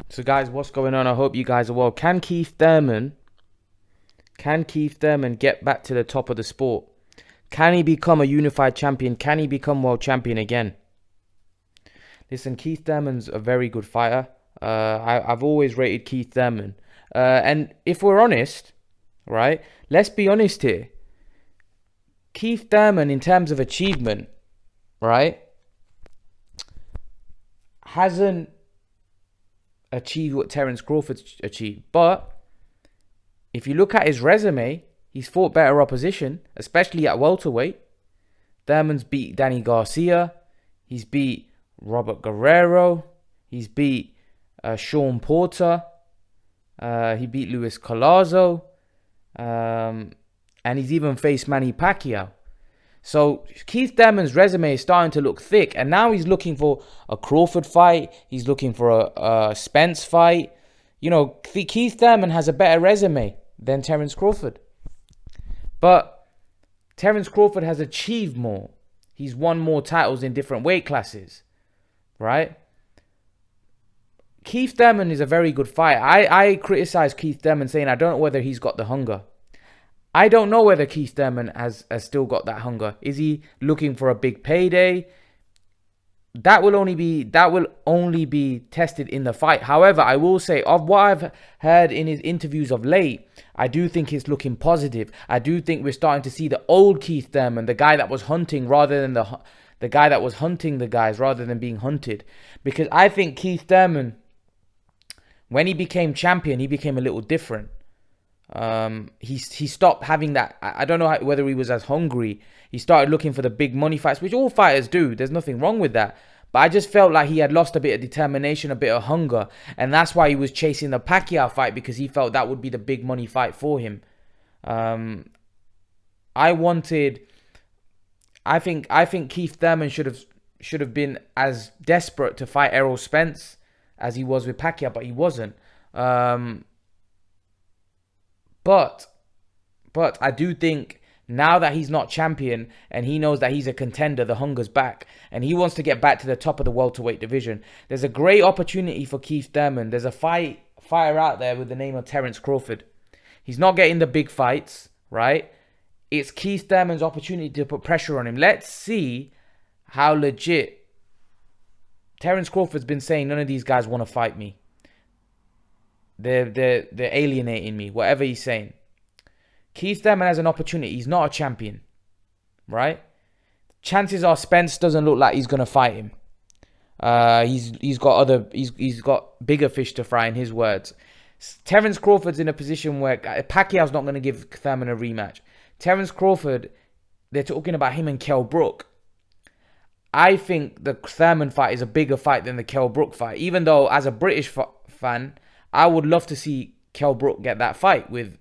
So guys, what's going on? I hope you guys are well. Can Keith Thurman get back to the top of the sport? Can he become a unified champion? Can he become world champion again? Listen, Keith Thurman's a very good fighter. I've always rated Keith Thurman. And if we're honest, right, let's be honest here. Keith Thurman, in terms of achievement, right, hasn't achieved what Terence Crawford's achieved. But if you look at his resume, he's fought better opposition, especially at welterweight. Thurman's beat Danny Garcia. He's beat Robert Guerrero. He's beat Sean Porter. He beat Luis Collazo. And he's even faced Manny Pacquiao. So Keith Thurman's resume is starting to look thick. And now he's looking for a Crawford fight. He's looking for a Spence fight. You know, Keith Thurman has a better resume than Terence Crawford. But Terence Crawford has achieved more. He's won more titles in different weight classes. Right? Keith Thurman is a very good fighter. I criticize Keith Thurman saying I don't know whether he's got the hunger. I don't know whether Keith Thurman has still got that hunger. Is he looking for a big payday? That will only be tested in the fight. However, I will say, of what I've heard in his interviews of late, I do think it's looking positive. I do think we're starting to see the old Keith Thurman, the guy that was hunting rather than the guy that was hunting the guys rather than being hunted. Because I think Keith Thurman, when he became champion, he became a little different. He stopped having that. I don't know whether he was as hungry. He started looking for the big money fights, which all fighters do. There's nothing wrong with that. But I just felt like he had lost a bit of determination, a bit of hunger. And that's why he was chasing the Pacquiao fight, because he felt that would be the big money fight for him. I think Keith Thurman should have been as desperate to fight Errol Spence as he was with Pacquiao, but he wasn't. But I do think now that he's not champion and he knows that he's a contender, the hunger's back. And he wants to get back to the top of the welterweight division. There's a great opportunity for Keith Thurman. There's a fighter out there with the name of Terence Crawford. He's not getting the big fights, right? It's Keith Thurman's opportunity to put pressure on him. Let's see how legit. Terence Crawford's been saying none of these guys want to fight me. They're alienating me, whatever he's saying. Keith Thurman has an opportunity. He's not a champion, right? Chances are Spence doesn't look like he's gonna fight him. He's got bigger fish to fry, in his words. Terence Crawford's in a position where Pacquiao's not gonna give Thurman a rematch. Terence Crawford, they're talking about him and Kell Brook. I think the Thurman fight is a bigger fight than the Kell Brook fight. Even though, as a British fan, I would love to see Kell Brook get that fight with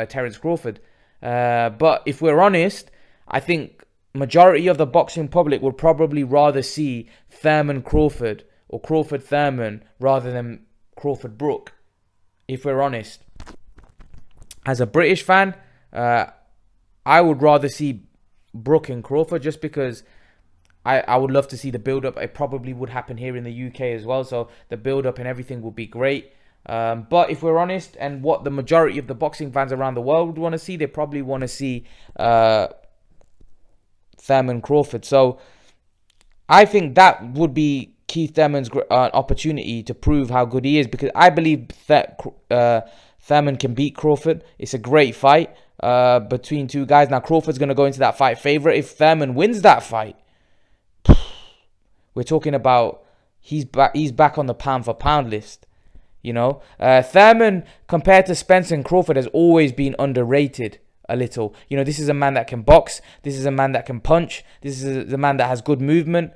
Terence Crawford. But if we're honest, I think majority of the boxing public would probably rather see Thurman Crawford or Crawford Thurman rather than Crawford Brook. If we're honest, as a British fan, I would rather see Brook and Crawford, just because I would love to see the build-up. It probably would happen here in the UK as well, so the build-up and everything would be great. But if we're honest, and what the majority of the boxing fans around the world would want to see, they probably want to see Thurman Crawford. So I think that would be Keith Thurman's opportunity to prove how good he is, because I believe that Thurman can beat Crawford. It's a great fight between two guys. Now, Crawford's going to go into that fight favorite. If Thurman wins that fight, we're talking about he's back on the pound for pound list. You know, Thurman, compared to Spence and Crawford, has always been underrated a little. You know, this is a man that can box. This is a man that can punch. This is a man that has good movement.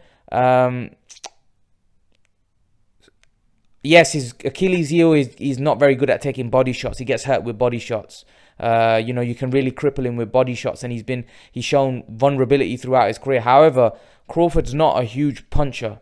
Yes, his Achilles heel is he's not very good at taking body shots. He gets hurt with body shots. You know, you can really cripple him with body shots, and he's shown vulnerability throughout his career. However, Crawford's not a huge puncher.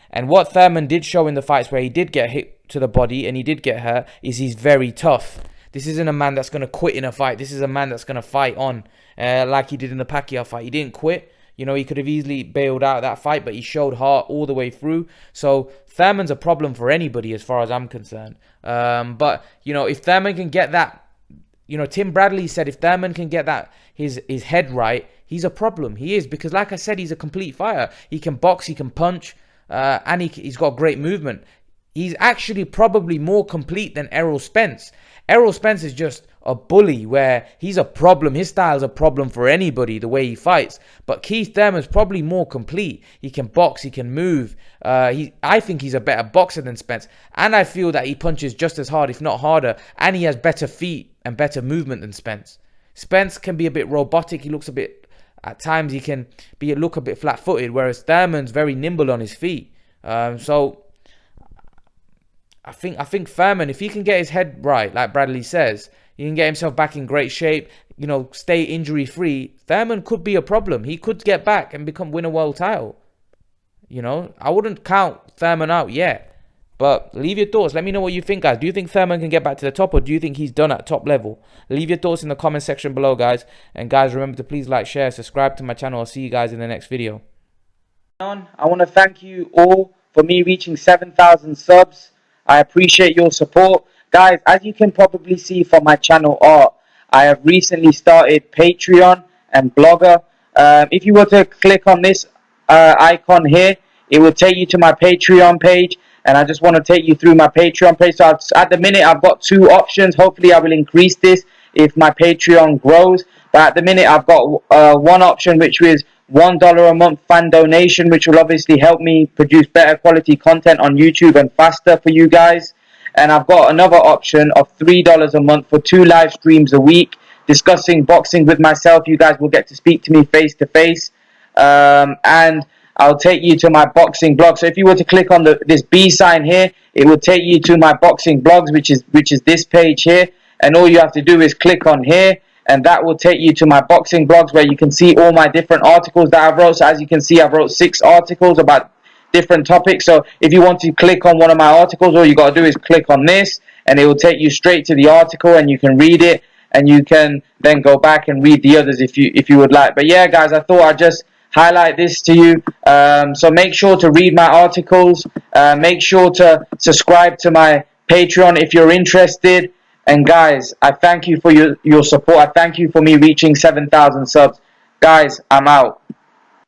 And what Thurman did show in the fights where he did get hit to the body and he did get hurt is he's very tough. This isn't a man that's going to quit in a fight. This is a man that's going to fight on like he did in the Pacquiao fight. He didn't quit. You know, he could have easily bailed out that fight, but he showed heart all the way through. So Thurman's a problem for anybody as far as I'm concerned. But, you know, if Thurman can get that, you know, Tim Bradley said if Thurman can get that his head right, he's a problem. He is, because like I said, he's a complete fighter. He can box, he can punch, and he's got great movement. He's actually probably more complete than Errol Spence. Errol Spence is just a bully where he's a problem. His style's a problem for anybody, the way he fights. But Keith Thurman's probably more complete. He can box, he can move. I think he's a better boxer than Spence. And I feel that he punches just as hard, if not harder. And he has better feet and better movement than Spence. Spence can be a bit robotic. He looks a bit, at times he can look a bit flat-footed, whereas Thurman's very nimble on his feet. So I think Thurman, if he can get his head right, like Bradley says, he can get himself back in great shape, you know, stay injury-free, Thurman could be a problem. He could get back and win a world title. You know, I wouldn't count Thurman out yet. But leave your thoughts. Let me know what you think, guys. Do you think Thurman can get back to the top, or do you think he's done at top level? Leave your thoughts in the comment section below, guys. And guys, remember to please like, share, subscribe to my channel. I'll see you guys in the next video. I want to thank you all for me reaching 7,000 subs. I appreciate your support. Guys, as you can probably see from my channel art, I have recently started Patreon and Blogger. If you were to click on this icon here, it will take you to my Patreon page. And I just want to take you through my Patreon page. So at the minute, I've got 2 options. Hopefully, I will increase this if my Patreon grows. But at the minute, I've got one option, which is $1 a month fan donation, which will obviously help me produce better quality content on YouTube and faster for you guys. And I've got another option of $3 a month for 2 live streams a week discussing boxing with myself. You guys will get to speak to me face to face. And I'll take you to my boxing blog. So if you were to click on this B sign here, it will take you to my boxing blogs, which is this page here. And all you have to do is click on here, and that will take you to my boxing blogs, where you can see all my different articles that I've wrote. So as you can see, I've wrote 6 articles about different topics. So if you want to click on one of my articles, all you got to do is click on this, and it will take you straight to the article, and you can read it, and you can then go back and read the others if you would like. But yeah, guys, I thought I'd just highlight this to you. So make sure to read my articles. Make sure to subscribe to my Patreon if you're interested. And guys, I thank you for your support. I thank you for me reaching 7,000 subs. Guys, I'm out.